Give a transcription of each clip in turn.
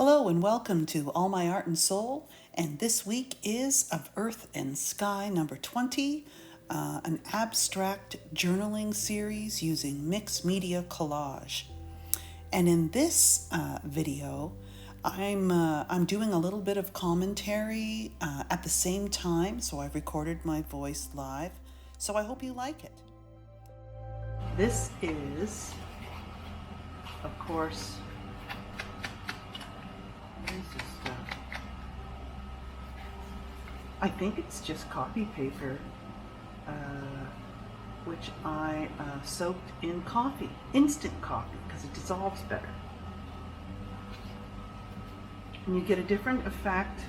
Hello and welcome to All My Art and Soul, and this week is Of Earth and Sky number 20, an abstract journaling series using mixed media collage. And in this video, I'm doing a little bit of commentary at the same time, so I've recorded my voice live, so I hope you like it. This is, of course, I think it's just copy paper, which I soaked in coffee, instant coffee, because it dissolves better. And you get a different effect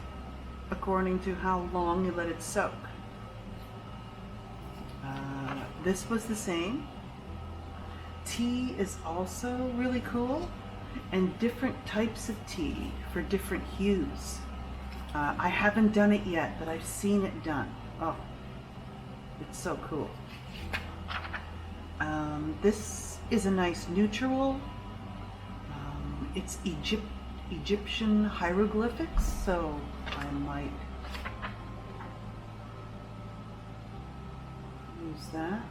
according to how long you let it soak. This was the same. Tea is also really cool, and different types of tea for different hues. I haven't done it yet, but I've seen it done. Oh, it's so cool. This is a nice neutral. It's Egyptian hieroglyphics, so I might use that.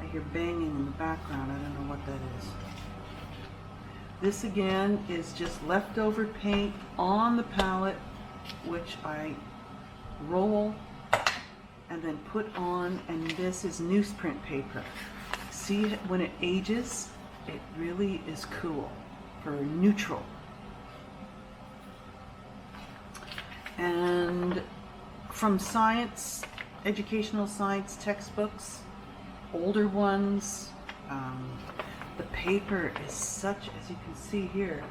I hear banging in the background. I don't know what that is. This again is just leftover paint on the palette, which I roll and then put on, and this is newsprint paper. See, when it ages, it really is cool for neutral. And from science, educational science textbooks, older ones, the paper is such, as you can see here,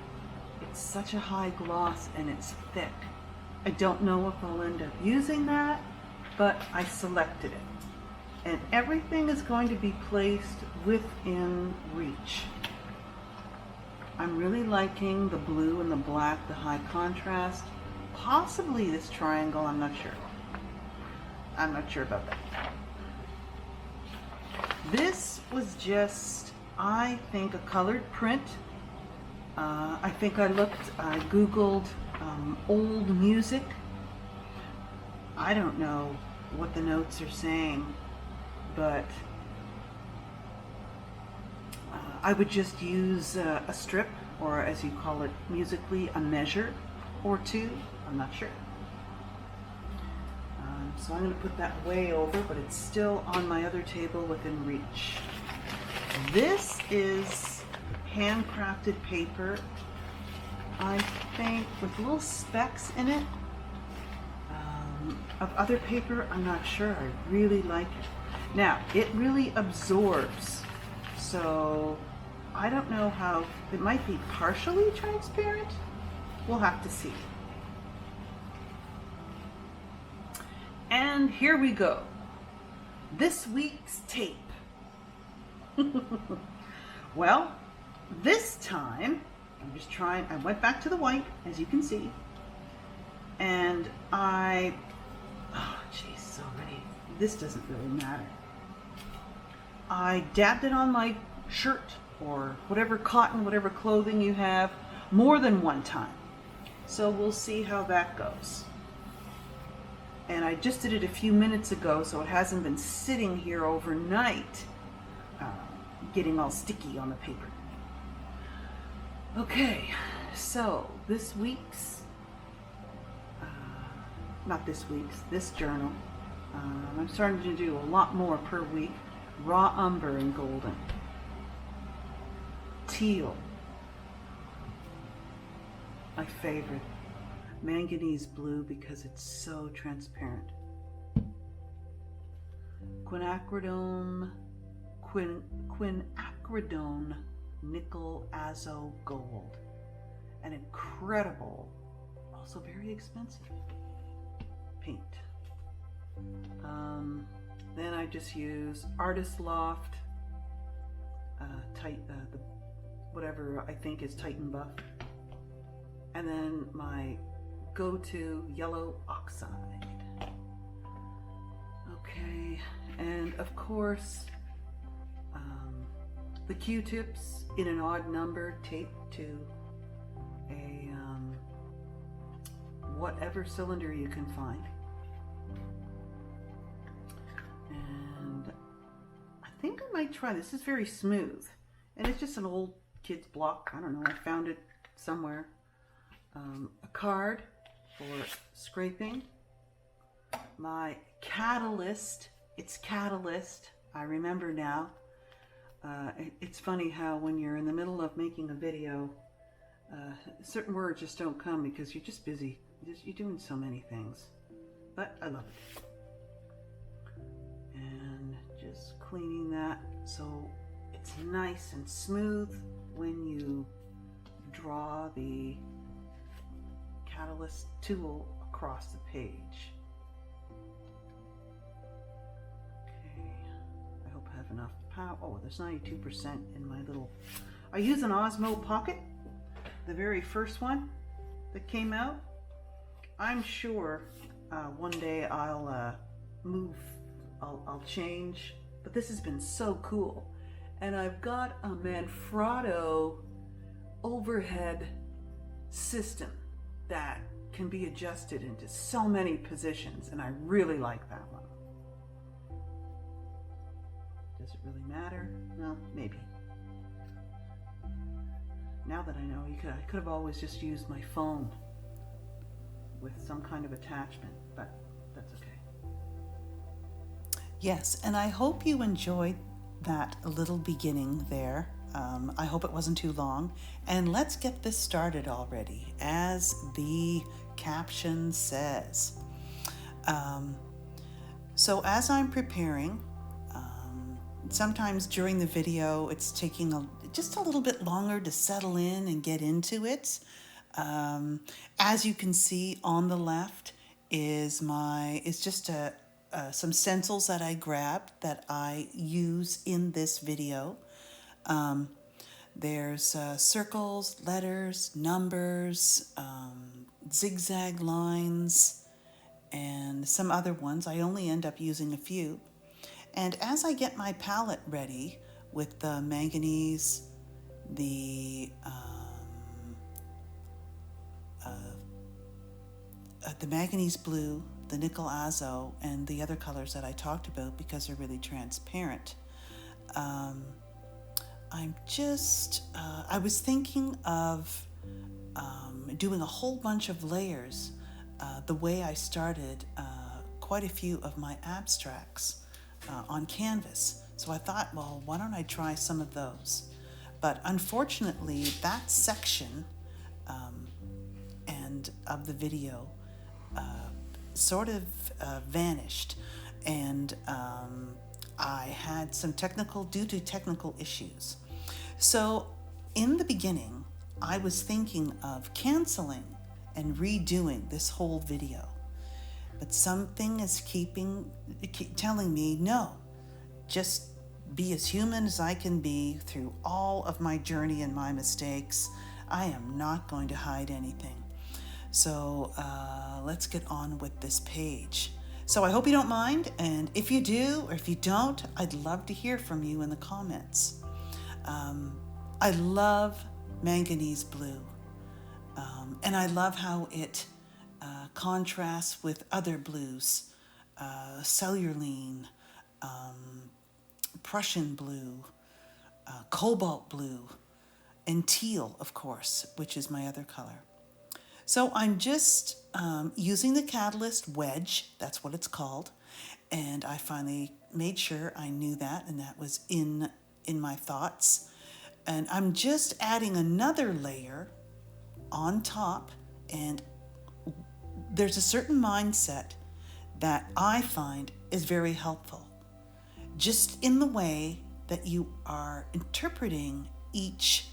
it's such a high gloss and it's thick. I don't know if I'll end up using that, but I selected it. And everything is going to be placed within reach. I'm really liking the blue and the black, the high contrast. Possibly this triangle, I'm not sure. I'm not sure about that. This was just, I think, a colored print. I think I Googled old music. I don't know what the notes are saying, but I would just use a strip, or as you call it musically, a measure or two. I'm not sure. So I'm going to put that way over, but it's still on my other table within reach. This is handcrafted paper, I think, with little specks in it. Of other paper, I'm not sure. I really like it. Now, it really absorbs, so I don't know how, it might be partially transparent. We'll have to see. And here we go. This week's tape. Well, this time, I went back to the white, as you can see, and oh geez, already, this doesn't really matter. I dabbed it on my shirt, or whatever cotton, whatever clothing you have, more than one time. So we'll see how that goes. And I just did it a few minutes ago, so it hasn't been sitting here overnight, getting all sticky on the paper. Okay, so this journal, I'm starting to do a lot more per week. Raw umber and golden. Teal, my favorite. Manganese blue because it's so transparent. Quinacridone nickel azo gold. An incredible, also very expensive paint. Then I just use Artist Loft, whatever I think is Titan Buff, and then my go-to yellow oxide. Okay, and of course the Q-tips in an odd number taped to a whatever cylinder you can find. And I think I might try this. It's very smooth. And it's just an old kid's block. I don't know, I found it somewhere. A card for scraping. My catalyst. It's catalyst. I remember now. It's funny how when you're in the middle of making a video, certain words just don't come because you're just busy. You're doing so many things. But I love it. And just cleaning that so it's nice and smooth when you draw the catalyst tool across the page. Okay, I hope I have enough power. Oh, there's 92% in my little... I use an Osmo Pocket, the very first one that came out. I'm sure one day I'll I'll change, but this has been so cool. And I've got a Manfrotto overhead system that can be adjusted into so many positions, and I really like that one. Does it really matter? Well, maybe. Now that I know, I could have always just used my phone with some kind of attachment, but that's okay. Yes, and I hope you enjoyed that little beginning there. I hope it wasn't too long. And let's get this started already, as the caption says. So as I'm preparing, sometimes during the video, it's taking just a little bit longer to settle in and get into it. As you can see on the left is just some stencils that I grabbed that I use in this video. There's circles, letters, numbers, zigzag lines, and some other ones. I only end up using a few. And as I get my palette ready with the manganese, the manganese blue, the nickel azo, and the other colors that I talked about because they're really transparent, I was thinking of doing a whole bunch of layers the way I started quite a few of my abstracts on canvas. So I thought, well, why don't I try some of those? But unfortunately, that section and of the video sort of vanished, and I had some due to technical issues. So in the beginning, I was thinking of canceling and redoing this whole video, but something is telling me, no, just be as human as I can be through all of my journey and my mistakes. I am not going to hide anything. So let's get on with this page. So I hope you don't mind, and if you do, or if you don't, I'd love to hear from you in the comments. I love manganese blue, and I love how it contrasts with other blues, cerulean, Prussian blue, cobalt blue, and teal, of course, which is my other color. So I'm just using the catalyst wedge, that's what it's called, and I finally made sure I knew that, and that was in my thoughts. And I'm just adding another layer on top, and there's a certain mindset that I find is very helpful, just in the way that you are interpreting each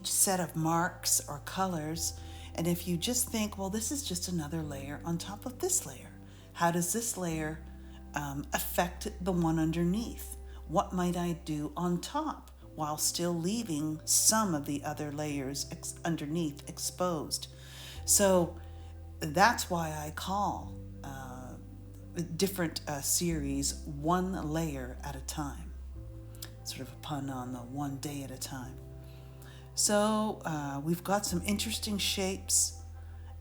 set of marks or colors. And if you just think, well, this is just another layer on top of this layer, how does this layer affect the one underneath? What might I do on top while still leaving some of the other layers underneath exposed? So that's why I call different series one layer at a time, sort of a pun on the one day at a time. So we've got some interesting shapes,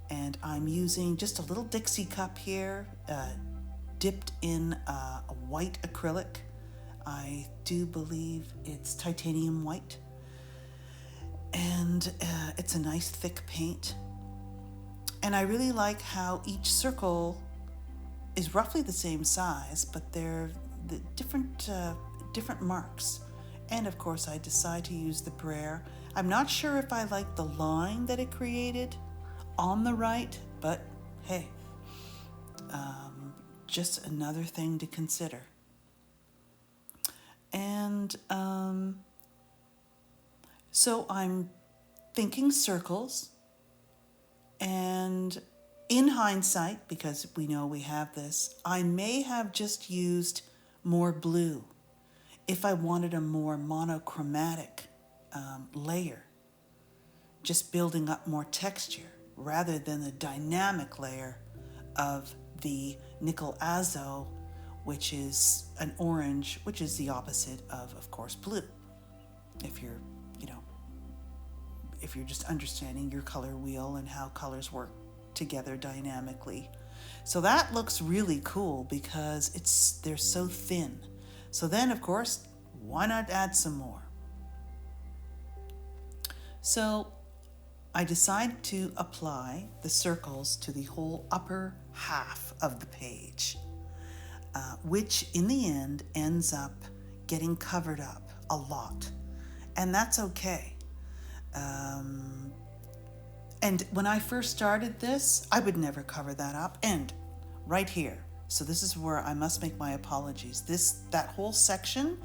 And I'm using just a little Dixie cup here, dipped in a white acrylic. I do believe it's titanium white. And it's a nice thick paint. And I really like how each circle is roughly the same size, but they're the different marks. And of course, I decide to use the brayer. I'm not sure if I like the line that it created on the right, but hey, just another thing to consider. And so I'm thinking circles, and in hindsight, because we know we have this, I may have just used more blue if I wanted a more monochromatic layer, just building up more texture rather than the dynamic layer of the nickel azo, which is an orange, which is the opposite of course, blue. If you're, if you're just understanding your color wheel and how colors work together dynamically. So that looks really cool because they're so thin. So then, of course, why not add some more? So I decide to apply the circles to the whole upper half of the page, which in the end ends up getting covered up a lot. And that's okay. And when I first started this, I would never cover that up. And right here, so this is where I must make my apologies. That whole section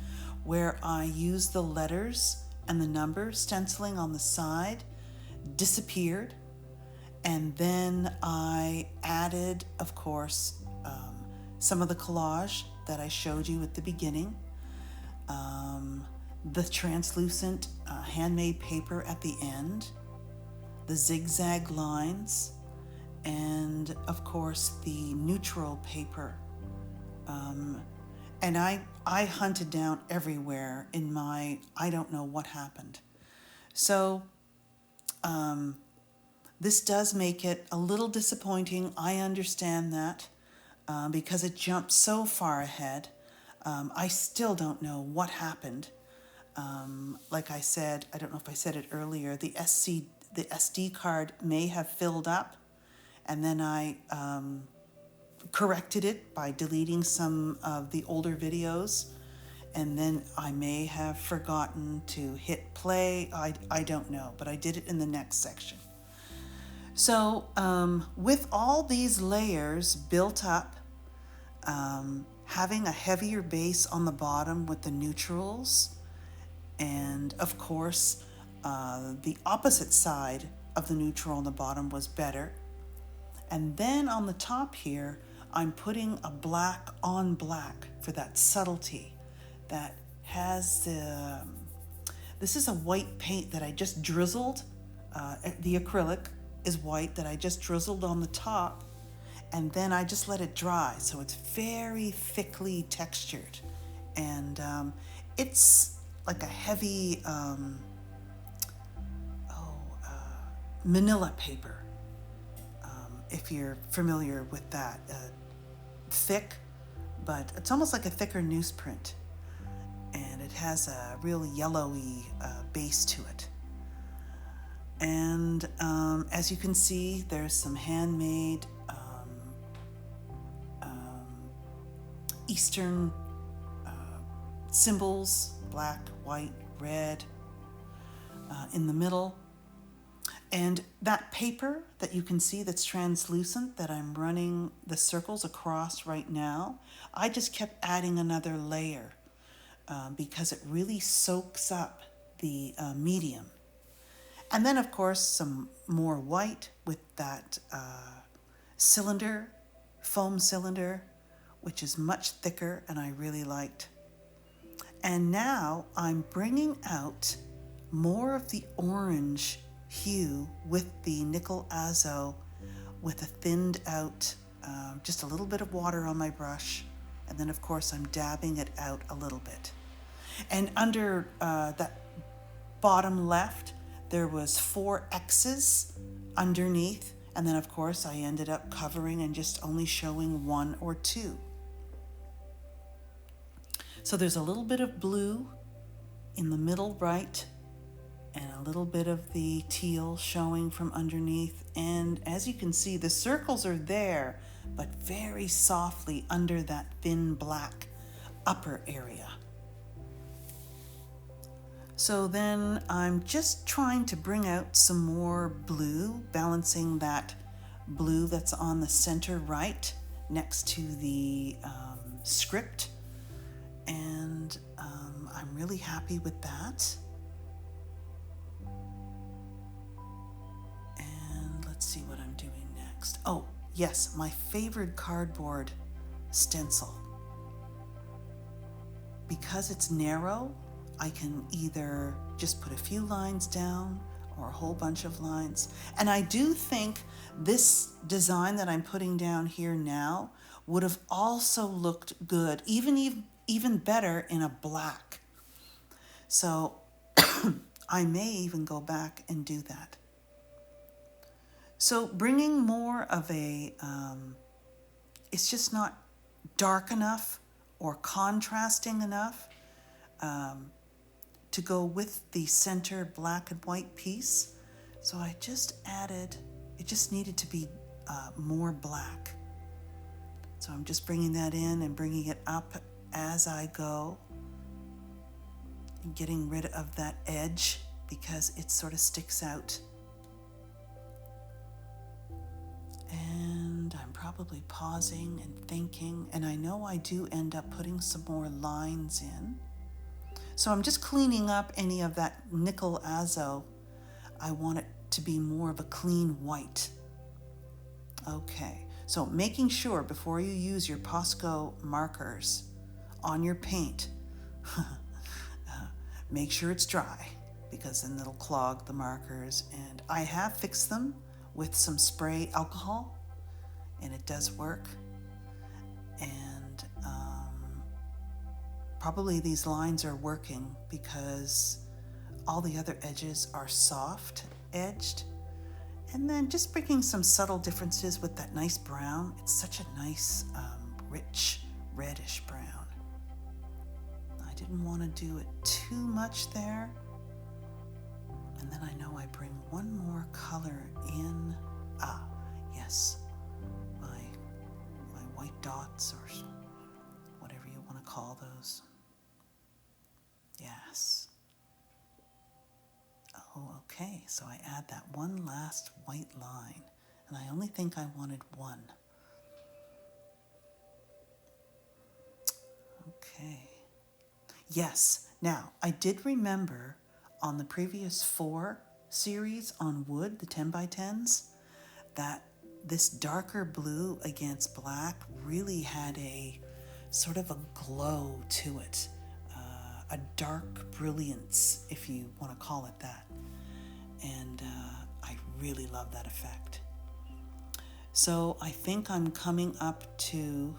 where I use the letters and the numbers stenciling on the side disappeared. And then I added, of course, some of the collage that I showed you at the beginning, the translucent handmade paper at the end, the zigzag lines, and of course the neutral paper. And I hunted down everywhere in my, I don't know what happened. So this does make it a little disappointing. I understand that because it jumped so far ahead. I still don't know what happened. Like I said, I don't know if I said it earlier, the SD card may have filled up, and then I corrected it by deleting some of the older videos, and then I may have forgotten to hit play. I don't know, but I did it in the next section. So with all these layers built up, having a heavier base on the bottom with the neutrals, and of course the opposite side of the neutral on the bottom was better. And then on the top here, I'm putting a black on black for that subtlety that has this is a white paint that I just drizzled. The acrylic is white that I just drizzled on the top, and then I just let it dry. So it's very thickly textured, and it's like a heavy manila paper, if you're familiar with that. Thick, but it's almost like a thicker newsprint, and it has a real yellowy base to it. And as you can see, there's some handmade Eastern symbols, black, white, red, in the middle. And that paper that you can see that's translucent that I'm running the circles across right now, I just kept adding another layer because it really soaks up the medium. And then, of course, some more white with that cylinder, foam cylinder, which is much thicker and I really liked. And now I'm bringing out more of the orange hue with the nickel azo, with a thinned out, just a little bit of water on my brush, and then of course I'm dabbing it out a little bit. And under that bottom left, there was 4 X's underneath, And then of course I ended up covering and just only showing one or two. So there's a little bit of blue in the middle right, and a little bit of the teal showing from underneath. And as you can see, the circles are there, but very softly under that thin black upper area. So then I'm just trying to bring out some more blue, balancing that blue that's on the center right next to the script. And I'm really happy with that. And let's see what I'm doing next. Oh, yes, my favorite cardboard stencil. Because it's narrow, I can either just put a few lines down or a whole bunch of lines. And I do think this design that I'm putting down here now would have also looked good, even better in a black. So I may even go back and do that. So bringing more of a, it's just not dark enough or contrasting enough to go with the center black and white piece. So I just added, it just needed to be more black. So I'm just bringing that in and bringing it up as I go, and getting rid of that edge because it sort of sticks out. And I'm probably pausing and thinking, and I know I do end up putting some more lines in. So I'm just cleaning up any of that nickel azo. I want it to be more of a clean white. Okay, so making sure before you use your Posco markers on your paint, make sure it's dry because then it'll clog the markers. And I have fixed them with some spray alcohol, and it does work. And probably these lines are working because all the other edges are soft edged. And then just bringing some subtle differences with that nice brown. It's such a nice, rich, reddish brown. I didn't want to do it too much there. And then I know I bring one more color in. Ah, yes, my white dots or whatever you want to call those. Yes. Oh, okay, so I add that one last white line, and I only think I wanted one. Okay. Yes, now I did remember on the previous 4 series on wood, the 10x10s, that this darker blue against black really had a sort of a glow to it, a dark brilliance, if you want to call it that. And I really love that effect. So I think I'm coming up to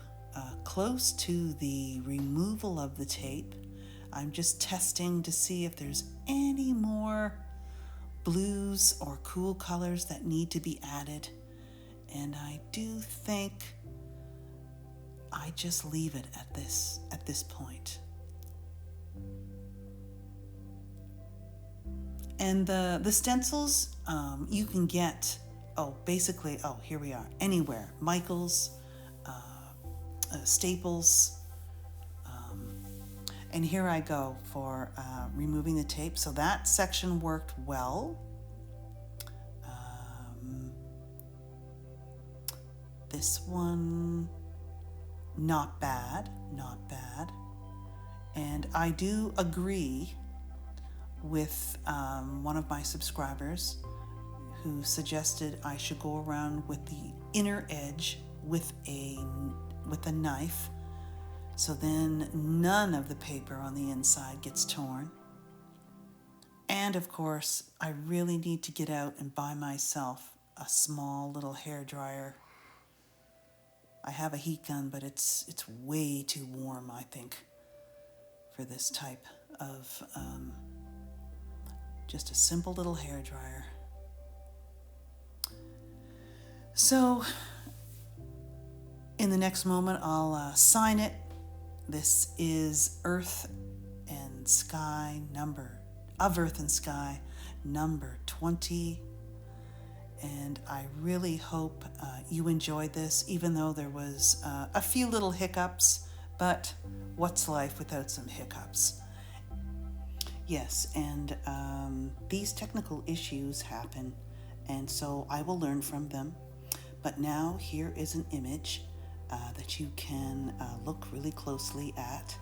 close to the removal of the tape. I'm just testing to see if there's any more blues or cool colors that need to be added. And I do think I just leave it at this point. And the stencils you can get, basically, here we are, anywhere. Michael's, Staples, and here I go for removing the tape. So that section worked well. This one, not bad. And I do agree with one of my subscribers who suggested I should go around with the inner edge with a knife, so then none of the paper on the inside gets torn. And of course, I really need to get out and buy myself a small little hair dryer. I have a heat gun, but it's way too warm, I think, for this type of just a simple little hair dryer. So in the next moment, I'll sign it. This is Earth and Sky number 20. And I really hope you enjoyed this, even though there was a few little hiccups, but what's life without some hiccups? Yes, and these technical issues happen, and so I will learn from them. But now here is an image that you can look really closely at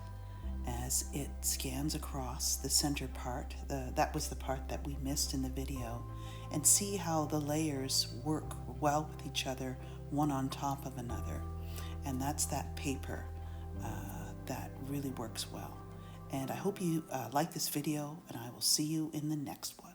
as it scans across the center part. That was the part that we missed in the video, and see how the layers work well with each other, one on top of another. And that's that paper that really works well. And I hope you like this video, and I will see you in the next one.